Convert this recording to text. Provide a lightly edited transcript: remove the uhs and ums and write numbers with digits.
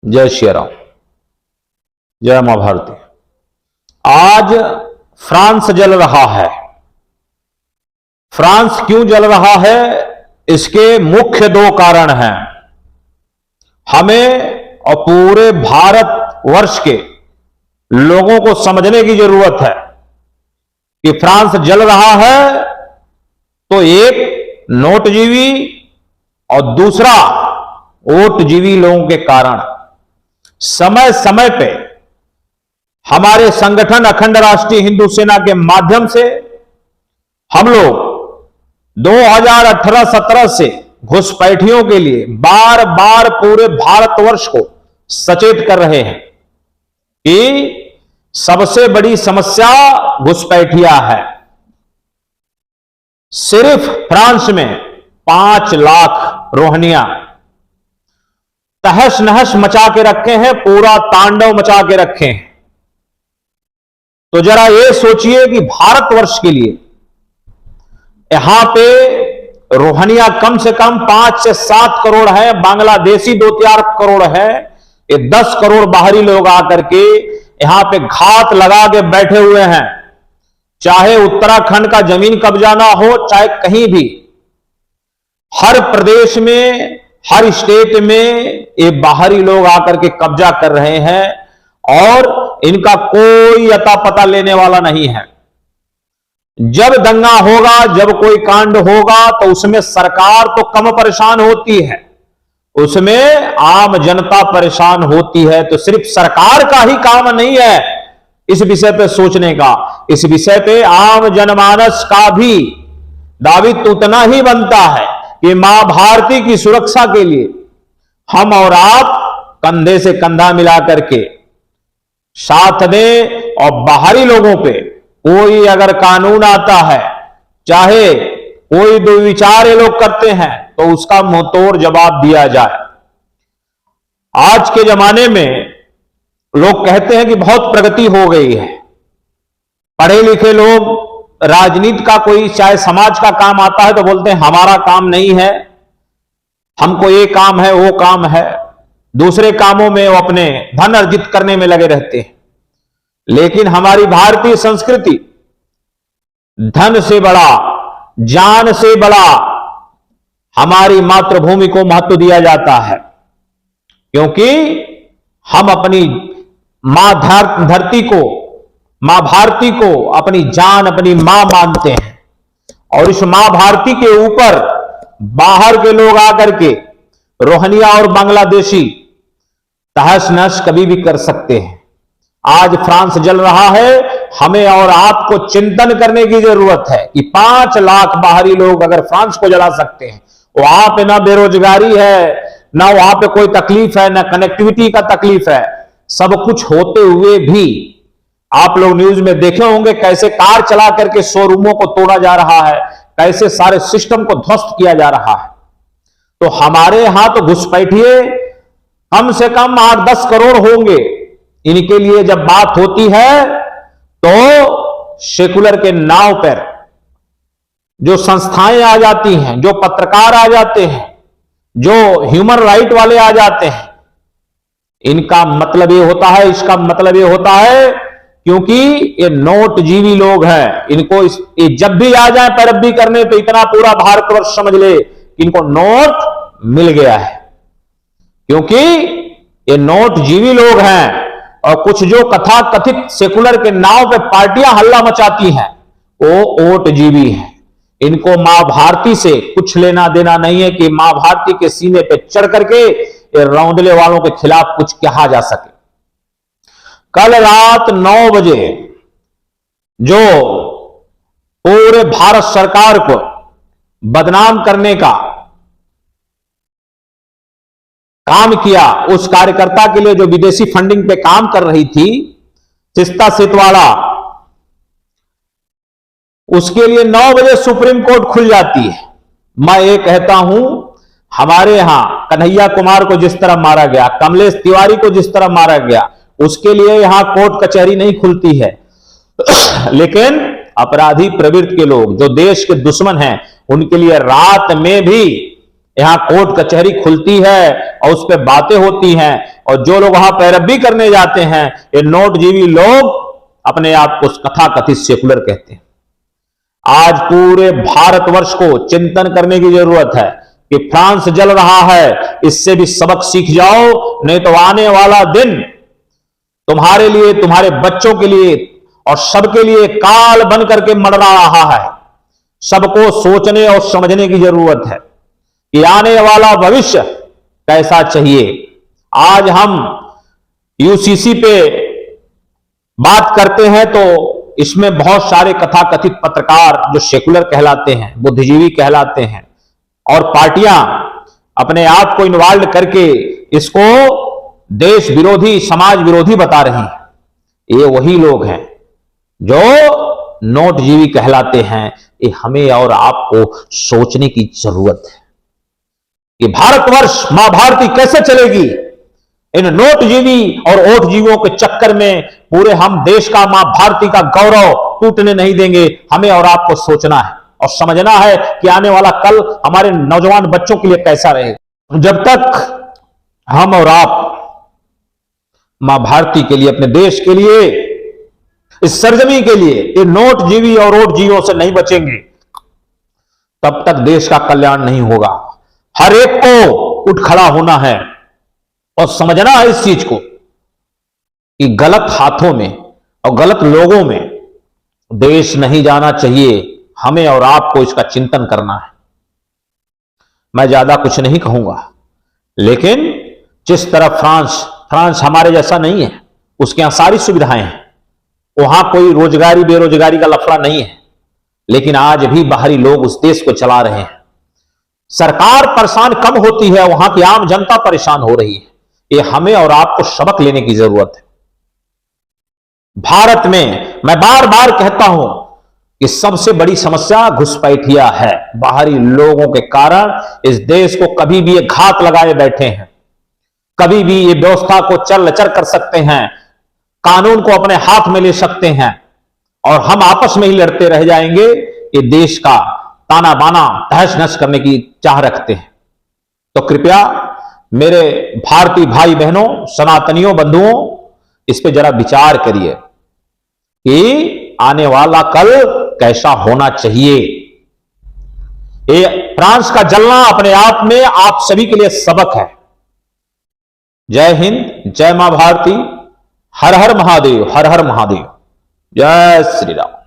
जय श्री राम, जय मां भारती। आज फ्रांस जल रहा है। फ्रांस क्यों जल रहा है? इसके मुख्य दो कारण हैं। हमें और पूरे भारत वर्ष के लोगों को समझने की जरूरत है कि फ्रांस जल रहा है तो एक नोटजीवी और दूसरा वोटजीवी लोगों के कारण। समय समय पे हमारे संगठन अखंड राष्ट्रीय हिंदू सेना के माध्यम से हम लोग 2018-17 से घुसपैठियों के लिए बार बार पूरे भारतवर्ष को सचेत कर रहे हैं कि सबसे बड़ी समस्या घुसपैठिया है। सिर्फ फ्रांस में 5 लाख रोहिंग्या तहस नहस मचा के रखे हैं, पूरा तांडव मचा के रखे हैं। तो जरा ये सोचिए कि भारतवर्ष के लिए यहां पे रोहिंग्या कम से कम 5 से 7 करोड़ है, बांग्लादेशी 2-4 करोड़ है, ये 10 करोड़ बाहरी लोग आकर के यहां पे घात लगा के बैठे हुए हैं। चाहे उत्तराखंड का जमीन कब्जा ना हो, चाहे कहीं भी, हर प्रदेश में, हर स्टेट में ये बाहरी लोग आकर के कब्जा कर रहे हैं और इनका कोई अता पता लेने वाला नहीं है। जब दंगा होगा, जब कोई कांड होगा तो उसमें सरकार तो कम परेशान होती है, उसमें आम जनता परेशान होती है। तो सिर्फ सरकार का ही काम नहीं है इस विषय पे सोचने का, इस विषय पे आम जनमानस का भी दायित्व उतना ही बनता है कि मां भारती की सुरक्षा के लिए हम और आप कंधे से कंधा मिला करके साथ दें। और बाहरी लोगों पे कोई अगर कानून आता है, चाहे कोई दुर्विचार ये लोग करते हैं, तो उसका मुंहतोड़ जवाब दिया जाए। आज के जमाने में लोग कहते हैं कि बहुत प्रगति हो गई है। पढ़े लिखे लोग, राजनीति का कोई चाहे समाज का काम आता है तो बोलते हैं हमारा काम नहीं है, हमको ये काम है, वो काम है। दूसरे कामों में वो अपने धन अर्जित करने में लगे रहते हैं। लेकिन हमारी भारतीय संस्कृति धन से बड़ा, जान से बड़ा हमारी मातृभूमि को महत्व दिया जाता है, क्योंकि हम अपनी मां धरती को, मां भारती को अपनी जान, अपनी मां मानते हैं। और इस मां भारती के ऊपर बाहर के लोग आकर के रोहिंग्या और बांग्लादेशी तहस नहस कभी भी कर सकते हैं। आज फ्रांस जल रहा है, हमें और आपको चिंतन करने की जरूरत है कि 5 लाख बाहरी लोग अगर फ्रांस को जला सकते हैं, वहां पे ना बेरोजगारी है, ना वहां पे कोई तकलीफ है, ना कनेक्टिविटी का तकलीफ है। सब कुछ होते हुए भी आप लोग न्यूज में देखे होंगे कैसे कार चला करके शोरूमों को तोड़ा जा रहा है, कैसे सारे सिस्टम को ध्वस्त किया जा रहा है। तो हमारे यहां तो घुसपैठिए कम से कम 8-10 करोड़ होंगे। इनके लिए जब बात होती है तो सेकुलर के नाव पर जो संस्थाएं आ जाती हैं, जो पत्रकार आ जाते हैं, जो ह्यूमन राइट वाले आ जाते हैं, इनका मतलब ये होता है, इसका मतलब ये होता है क्योंकि ये नोटजीवी लोग हैं। इनको ये जब भी आ जाए पैरवी करने तो इतना पूरा भारतवर्ष समझ ले कि इनको नोट मिल गया है, क्योंकि ये नोटजीवी लोग हैं। और कुछ जो कथा कथित सेकुलर के नाव पे पार्टियां हल्ला मचाती हैं, वो वोटजीवी हैं। इनको मां भारती से कुछ लेना देना नहीं है कि मां भारती के सीने पे चढ़ करके ये रौंदले वालों के खिलाफ कुछ कहा जा सके। कल रात 9 बजे जो पूरे भारत सरकार को बदनाम करने का काम किया, उस कार्यकर्ता के लिए जो विदेशी फंडिंग पे काम कर रही थी चिस्ता सितवाड़ा, उसके लिए 9 बजे सुप्रीम कोर्ट खुल जाती है। मैं ये कहता हूं, हमारे यहां कन्हैया कुमार को जिस तरह मारा गया, कमलेश तिवारी को जिस तरह मारा गया, उसके लिए यहां कोर्ट कचहरी नहीं खुलती है। लेकिन अपराधी प्रवृत्ति के लोग जो देश के दुश्मन हैं, उनके लिए रात में भी यहां कोर्ट कचहरी खुलती है और उस पर बातें होती हैं और जो लोग वहां पैरवी करने जाते हैं, ये नोटजीवी लोग अपने आप को कथाकथित सेकुलर कहते हैं। आज पूरे भारतवर्ष को चिंतन करने की जरूरत है कि फ्रांस जल रहा है, इससे भी सबक सीख जाओ, नहीं तो आने वाला दिन तुम्हारे लिए, तुम्हारे बच्चों के लिए और सबके लिए काल बन करके मंडरा रहा है। सबको सोचने और समझने की जरूरत है कि आने वाला भविष्य कैसा चाहिए। आज हम यूसीसी पे बात करते हैं तो इसमें बहुत सारे कथाकथित पत्रकार जो सेकुलर कहलाते हैं, बुद्धिजीवी कहलाते हैं, और पार्टियां अपने आप को इन्वॉल्व करके इसको देश विरोधी, समाज विरोधी बता रही हैं। ये वही लोग हैं जो नोटजीवी कहलाते हैं। ये हमें और आपको सोचने की जरूरत है कि भारतवर्ष, मां भारती कैसे चलेगी। इन नोटजीवी और ओटजीवियों के चक्कर में पूरे हम देश का, मां भारती का गौरव टूटने नहीं देंगे। हमें और आपको सोचना है और समझना है कि आने वाला कल हमारे नौजवान बच्चों के लिए कैसा रहेगा। जब तक हम और आप मां भारती के लिए, अपने देश के लिए, इस सरजमी के लिए ये नोटजीवी और ओटजीवियों से नहीं बचेंगे, तब तक देश का कल्याण नहीं होगा। हर एक को उठ खड़ा होना है और समझना है इस चीज को कि गलत हाथों में और गलत लोगों में देश नहीं जाना चाहिए। हमें और आपको इसका चिंतन करना है। मैं ज्यादा कुछ नहीं कहूंगा, लेकिन जिस तरह फ्रांस हमारे जैसा नहीं है, उसके यहां सारी सुविधाएं हैं, वहां कोई रोजगारी बेरोजगारी का लफड़ा नहीं है, लेकिन आज भी बाहरी लोग उस देश को चला रहे हैं। सरकार परेशान कम होती है, वहां की आम जनता परेशान हो रही है। ये हमें और आपको सबक लेने की जरूरत है। भारत में मैं बार बार कहता हूं कि सबसे बड़ी समस्या घुसपैठिया है। बाहरी लोगों के कारण इस देश को कभी भी ये घात लगाए बैठे हैं, कभी भी ये व्यवस्था को चल लचर कर सकते हैं, कानून को अपने हाथ में ले सकते हैं और हम आपस में ही लड़ते रह जाएंगे। ये देश का ताना बाना तहस नहस करने की चाह रखते हैं। तो कृपया मेरे भारतीय भाई बहनों, सनातनियों, बंधुओं, इस पे जरा विचार करिए कि आने वाला कल कैसा होना चाहिए। ये फ्रांस का जलना अपने आप में आप सभी के लिए सबक है। जय हिंद, जय मां भारती, हर हर महादेव, हर हर महादेव, जय श्री राम।